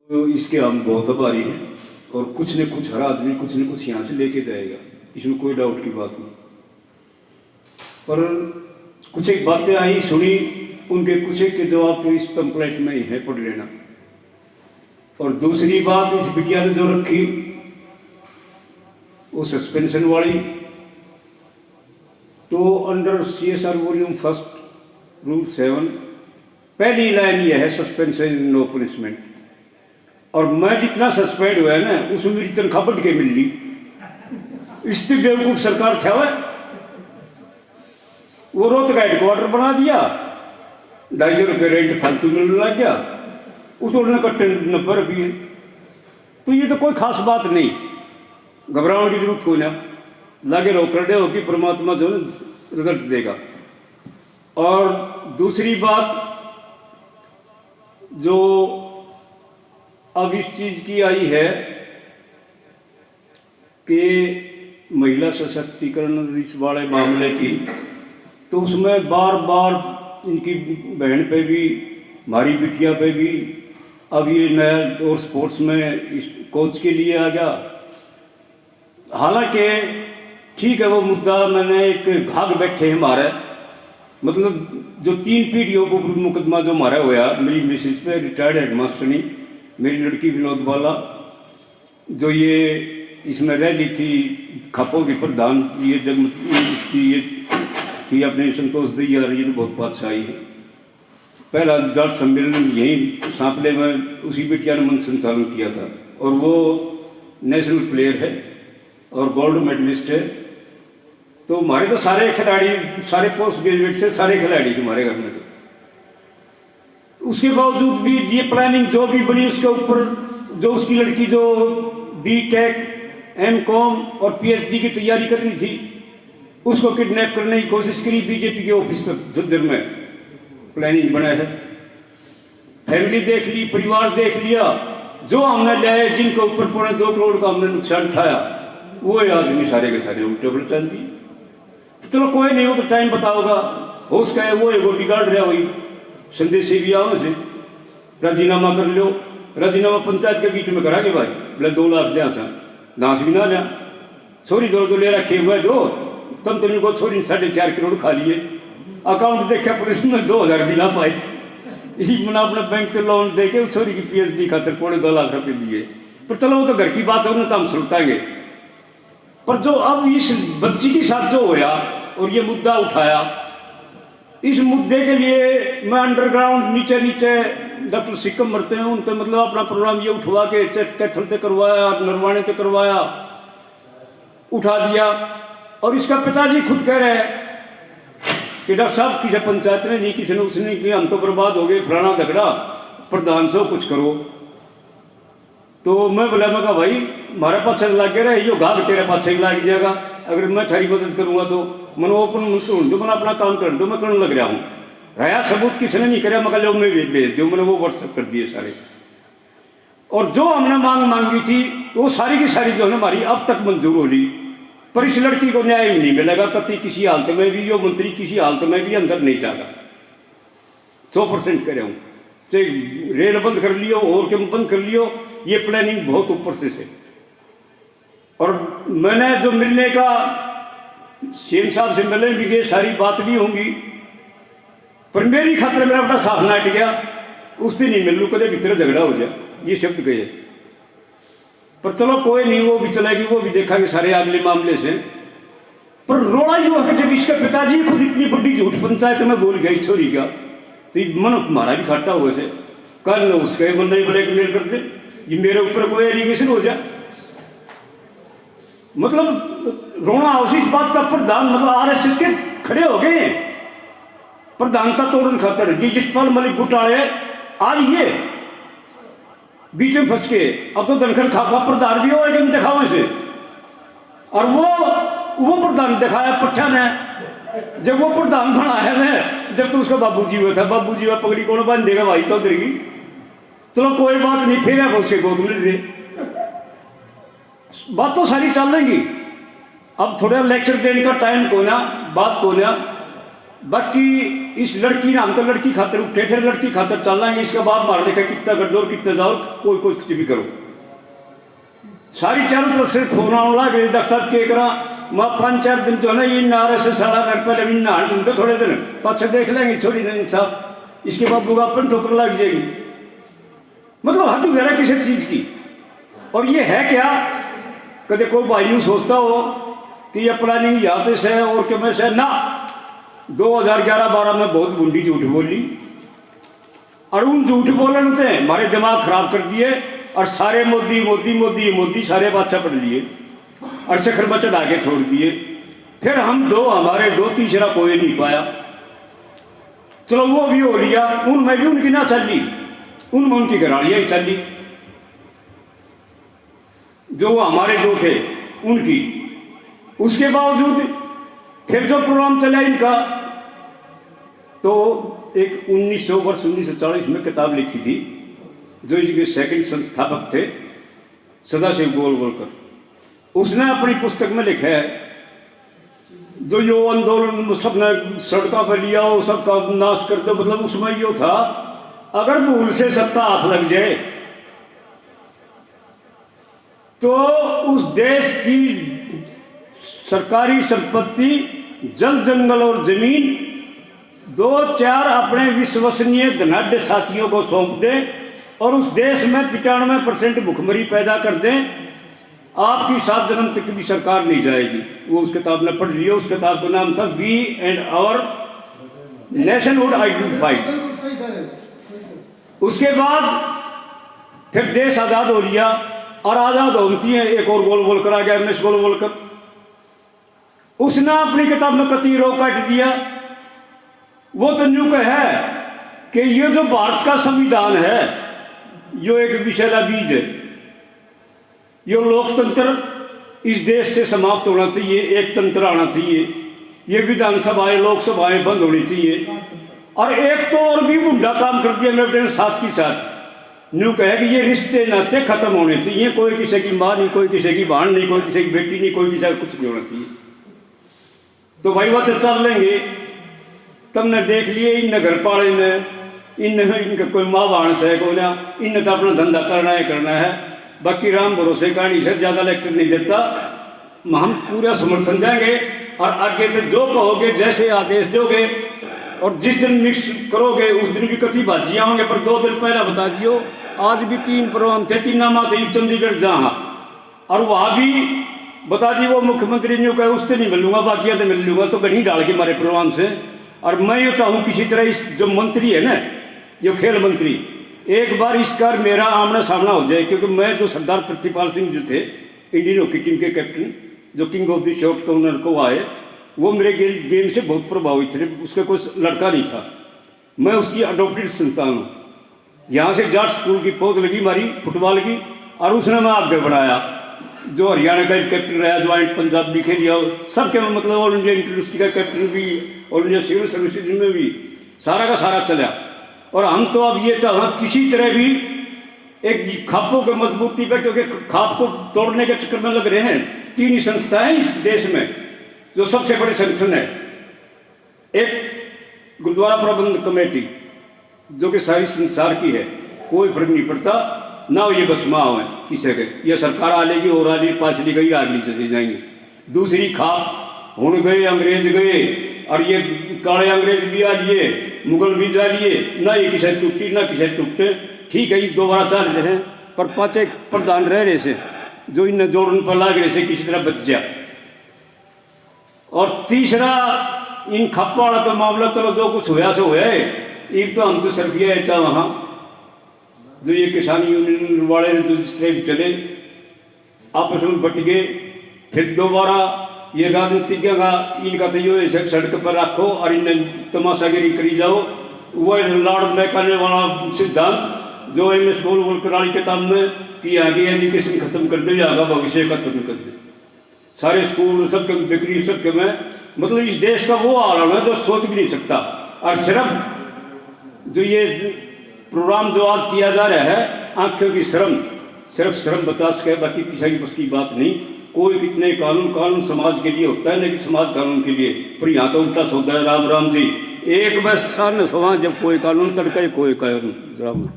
तो इसके हम बहुत आभारी हैं और कुछ न कुछ हर आदमी कुछ न कुछ यहाँ से लेके जाएगा, इसमें कोई डाउट की बात नहीं। पर कुछ एक बातें आई सुनी, उनके कुछ एक के जवाब तो इस पैम्पलेट में ही है, पढ़ लेना। और दूसरी बात इस बिटिया ने जो रखी वो सस्पेंशन वाली, तो अंडर CSR वॉल्यूम 1 रूल 7 पहली लाइन ये है, सस्पेंशन नो पनिशमेंट। और मैं जितना सस्पेंड हुआ है ना, उसमें मेरी तनख्वाह बढ़ के मिल ली। इतनी बेवकूफ सरकार था वो रोहतक हेडक्वार्टर बना दिया, 250 रुपये रेंट फालतू मिलने लग गया, उतरने का 90 रुपये। तो ये तो कोई खास बात नहीं, घबराने की जरूरत कोई ना, लागे रहो, कर दे हो कि परमात्मा जो है रिजल्ट देगा। और दूसरी बात जो अब इस चीज़ की आई है कि महिला सशक्तिकरण इस वाले मामले की, तो उसमें बार बार इनकी बहन पे भी, हमारी बिटिया पे भी, अब ये नया और स्पोर्ट्स में इस कोच के लिए आ गया। हालांकि ठीक है वो मुद्दा, मैंने एक भाग बैठे हमारे, मतलब जो 3 पीढ़ियों को मुकदमा जो हमारा हुआ मेरी मिसेज पे, रिटायर्ड हेडमास्टरनी, मेरी लड़की विनोद बाला, जो ये इसमें रह ली थी खापों की प्रधान, ये जब इसकी ये थी अपने संतोष दैया, ये तो बहुत बादशाही है। पहला जल सम्मेलन यहीं सांपले में उसी बिटिया ने मन संचालन किया था, और वो नेशनल प्लेयर है और गोल्ड मेडलिस्ट है। तो हमारे तो सारे खिलाड़ी, सारे पोस्ट ग्रेजुएट से सारे खिलाड़ी से हमारे घर में। तो उसके बावजूद भी ये प्लानिंग जो भी बनी, उसके ऊपर जो उसकी लड़की जो BTech, MCom और PhD की तैयारी कर रही थी, उसको किडनैप करने की कोशिश करी बीजेपी के ऑफिस पर झज्जर में प्लानिंग बना है। फैमिली देख ली, परिवार देख लिया, जो हमने लाए, जिनके ऊपर 2.25 करोड़ का हमने नुकसान उठाया, वो आदमी सारे के सारे उल्टे पर चल दिए। चलो कोई नहीं, वो तो टाइम बताओगा, हो सका है वो बिगाड़ रहा हुई संदेश से भी आओ से राजीनामा कर लो। राजीनामा पंचायत के बीच में करा के भाई, बोले 2 लाख दिया सा, दास भी ना लिया, छोरी दो तो ले रखे हुए दो, तम तो इनको छोरी 4.5 करोड़ खा लिए। अकाउंट देखा पुलिस में 2000 भी ना पाए, इसी मैंने अपने बैंक से लोन दे के छोरी की PhD खातिर 2.25 लाख रुपये दिए। पर चलो वो तो घर की बात है, तो हम सुलटाएंगे। पर जो अब इस बच्ची के साथ जो होया और ये मुद्दा उठाया, इस मुद्दे के लिए मैं अंडरग्राउंड नीचे नीचे डॉक्टर सिक्कम मरते हैं उनसे, मतलब अपना प्रोग्राम ये उठवा के कैथल से करवाया, नरवाने से करवाया, उठा दिया। और इसका पिताजी खुद कह रहे हैं कि डॉक्टर साहब किसी पंचायत ने नहीं, किसी ने उसने नहीं किया, हम तो बर्बाद हो गए, फलाना झगड़ा, प्रधान से कुछ करो। तो मैं बोला, मैं कहा भाई हमारे पाछे लग गया रहे, यो घाघ तेरे पाछे ही लग जाएगा, अगर मैं थारी मदद करूँगा तो मन ओपन मुझसे जो मैंने अपना काम कर दो, मैं करने लग रहा हूँ। रहा सबूत किसी ने नहीं कराया, मगर लोग मैं भेज दो, मैंने वो व्हाट्सएप कर दिए सारे। और जो हमने मांगी थी वो सारी की सारी जो है हमारी अब तक मंजूर हो ली। पर इस लड़की को न्याय भी नहीं मिलेगा कति, किसी हालत में भी, यो मंत्री किसी हालत में भी अंदर नहीं जाएगा। 100% कह रहा हूँ, चाहे रेल बंद कर लियो और क्या बंद कर लियो, ये प्लानिंग बहुत ऊपर से है। और मैंने जो मिलने का सीएम साहब से मिलने भी गए, सारी बात भी होंगी, पर मेरी खातिर मेरा अपना साफ नाट गया, उस दिन नहीं मिल लू, कदे भीतर झगड़ा हो जाए, ये शब्द गए। पर चलो कोई नहीं, वो भी चलेगी, वो भी देखा कि सारे अगले मामले से। पर रोड़ा ये है जब इसके पिताजी खुद इतनी बड़ी झूठ पंचायत में बोल गई छोरी का, तो मन हमारा भी खट्टा हुआ से, कल उसके मन नहीं ब्लैकमेल करते, ये मेरे ऊपर कोई एलिगेशन हो जाए, मतलब रोना उसी बात का। प्रधान मतलब RSS के खड़े हो गए हैं प्रधानता तोड़न खातर, ये जिसपाल मलिक घोटाले आ लिए बीच में फंस के, अब तो धनखड़ खापा प्रधान भी हो एकदम दिखावे से। और वो प्रधान दिखाया पट्टा ने, जब वो प्रधान बनाया ना, जब तो उसका बाबूजी हुआ था, बाबूजी हुआ पगड़ी कौन बांध देगा भाई चौधरी की। चलो कोई बात नहीं, फिर है उसके गोद में दे, बात तो सारी चल देंगी। अब थोड़ा लेक्चर देने का टाइम को ना, बात को ना, बाकी इस लड़की ने, हम तो लड़की खातर उठे थे, लड़की खातर चल लेंगे, इसका बाप मार लेकर कितना गड्ढो और कितना जाओ, कोई कोई कुछ भी करो। सारी चारों तरफ से फोन आने लगे, डॉक्टर साहब के करा मैं 5-4 दिन जो है ना ये नारे से सारा घर पहले भी नहा तो थोड़े दिन पाछे देख लेंगे, छोड़ी नहीं साहब, इसके बाद बुगापन ठोकर लग जाएगी। मतलब हद वगैरह किसी चीज़ की। और ये है क्या, कदे कोई भाई यूँ सोचता हो कि ये प्लानिंग यहाँ से है और कि मैं से ना 2011-12 में बहुत बुंडी झूठ बोली, और उन झूठ बोलने से हमारे दिमाग खराब कर दिए, और सारे मोदी मोदी मोदी मोदी सारे बादशाह पढ़ लिए और शिखर पर चढ़ा के छोड़ दिए। फिर हम दो, हमारे दो, तीसरा कोई नहीं पाया। चलो वो भी हो लिया, उनमें भी उनकी ना चली, उनमें उनकी घराड़ियाँ ही चली, जो हमारे जो थे उनकी। उसके बावजूद फिर जो प्रोग्राम चला इनका, तो एक 1940 में किताब लिखी थी, जो इसके सेकंड संस्थापक थे सदाशिव गोलवलकर, उसने अपनी पुस्तक में लिखा है, जो यो आंदोलन सबने सड़कों पर लिया हो, सबका नाश कर दो, मतलब उसमें यो था अगर भूल से सत्ता हाथ लग जाए तो उस देश की सरकारी संपत्ति, जल जंगल और जमीन 2-4 अपने विश्वसनीय धनाढ़ साथियों को सौंप दें और उस देश में 95% भुखमरी पैदा कर दें, आपकी 7 जन्म तक भी सरकार नहीं जाएगी। वो उस किताब ने पढ़ लिया। उस किताब का नाम था we and our nationhood identified. उसके बाद फिर देश आज़ाद हो लिया, और आज़ाद होती है एक और गोलवलकर आ गया, MS गोलवलकर। उसने अपनी किताब में कतई रोक काट दिया। वो तो न्यू का है कि ये जो भारत का संविधान है, यो एक विषैला बीज है, यो लोकतंत्र इस देश से समाप्त होना चाहिए, एक तंत्र आना चाहिए, ये विधानसभाएं लोकसभाएं बंद होनी चाहिए। और एक तो और भी बुढ़ा काम कर दिया मेरे साथ की साथ, न्यू कहे कि ये रिश्ते नाते खत्म होने चाहिए, कोई किसी की माँ नहीं, कोई किसी की बहन नहीं, कोई किसी की बेटी नहीं, कोई किसी का कुछ नहीं होना चाहिए। तो भाई वो तो चल लेंगे, तुमने देख लिए इन घर पाले ने, इनका कोई माँ बाणस है कोई ना, इन तो अपना धंधा करना है। बाकी राम भरोसे कहानी से ज़्यादा लेक्चर नहीं देता, हम पूरा समर्थन देंगे। और आगे तो जो कहोगे, जैसे आदेश दोगे, और जिस दिन मिक्स करोगे उस दिन भी कथी भाजियाँ होंगे। पर 2 दिन पहला बता दियो, आज भी 3 प्रोग्राम थे, 3 नामा थे चंडीगढ़ जहाँ, और वहाँ भी बता दी वो मुख्यमंत्री ने कहा उससे नहीं मिलूंगा, बाकी तो मिल लूँगा, तो गढ़ी डाल के हमारे प्रोग्राम से। और मैं ये चाहूँ किसी तरह इस जो मंत्री है ना, जो खेल मंत्री, एक बार इसका मेरा आमना सामना हो जाए, क्योंकि मैं जो सरदार पृथ्वीपाल सिंह जो थे इंडियन हॉकी टीम के कैप्टन, जो king of the shot corner को आए, वो मेरे गेम से बहुत प्रभावित थे। उसका कोई लड़का नहीं था, मैं उसकी अडोप्टेड संतान हूँ। यहाँ से जाट स्कूल की पौध लगी हमारी फुटबॉल की, और उसने मैं आगे बढ़ाया। जो हरियाणा का कैप्टन रहा, ज्वाइंट पंजाब भी खेलिया, सबके में मतलब ऑल इंडिया इंटरयूनिवर्सिटी का कैप्टन भी, ऑल इंडिया सिविल सर्विसेज में भी सारा का सारा चला। और हम तो अब ये चाह किसी तरह भी एक खापों की मजबूती पे, क्योंकि खाप को तोड़ने के चक्कर में लग रहे हैं। 3 ही संस्थाएं इस देश में जो सबसे बड़े संगठन है। एक गुरुद्वारा प्रबंध कमेटी जो कि सारी संसार की है, कोई फर्क नहीं पड़ता ना, ये बस माँ है किसी के, ये सरकार आ लेगी और आली पाछली गई आगली चली जाएंगी। दूसरी खाप हुन गए अंग्रेज गए, और ये काले अंग्रेज भी आ लिए, मुगल भी जा लिए, ना ये किसी टूटी ना किसी टूटे। ठीक है, ये दोबारा चल रहे हैं, पर 5 एक प्रधान रह रहे से जो इन जोड़न पर लाग रहे से किसी तरह बच जा। और तीसरा इन खप्पा वाला तो मामला, चलो जो कुछ होया सो होया है। एक तो हम तो सिर्फ ये चाह वहाँ जो ये किसान यूनियन वाले जो स्ट्राइक चले, आपस में बट गए। फिर दोबारा ये राजनीतिज्ञ का इनका तो ये सड़क पर रखो और इन्हें तमाशागिरी करी जाओ। वो लॉर्ड में करने वाला सिद्धांत जो MS गोलवलकर वाली किताब में कि आगे एजुकेशन खत्म कर दे, आगे भविष्य खत्म कर दे, सारे स्कूल सबके बिक्री सबके में, मतलब इस देश का वो हाल है जो सोच भी नहीं सकता। और सिर्फ जो ये प्रोग्राम जो आज किया जा रहा है, आंखों की शर्म, सिर्फ शर्म बता सके, बाकी किसी की बस की बात नहीं। कोई कितने कानून कानून समाज के लिए होता है, नहीं कि समाज कानून के लिए। पर यहाँ तो उल्टा सौदा है। राम राम जी, एक बस सन सवा, जब कोई कानून तड़के कोई कानून राम।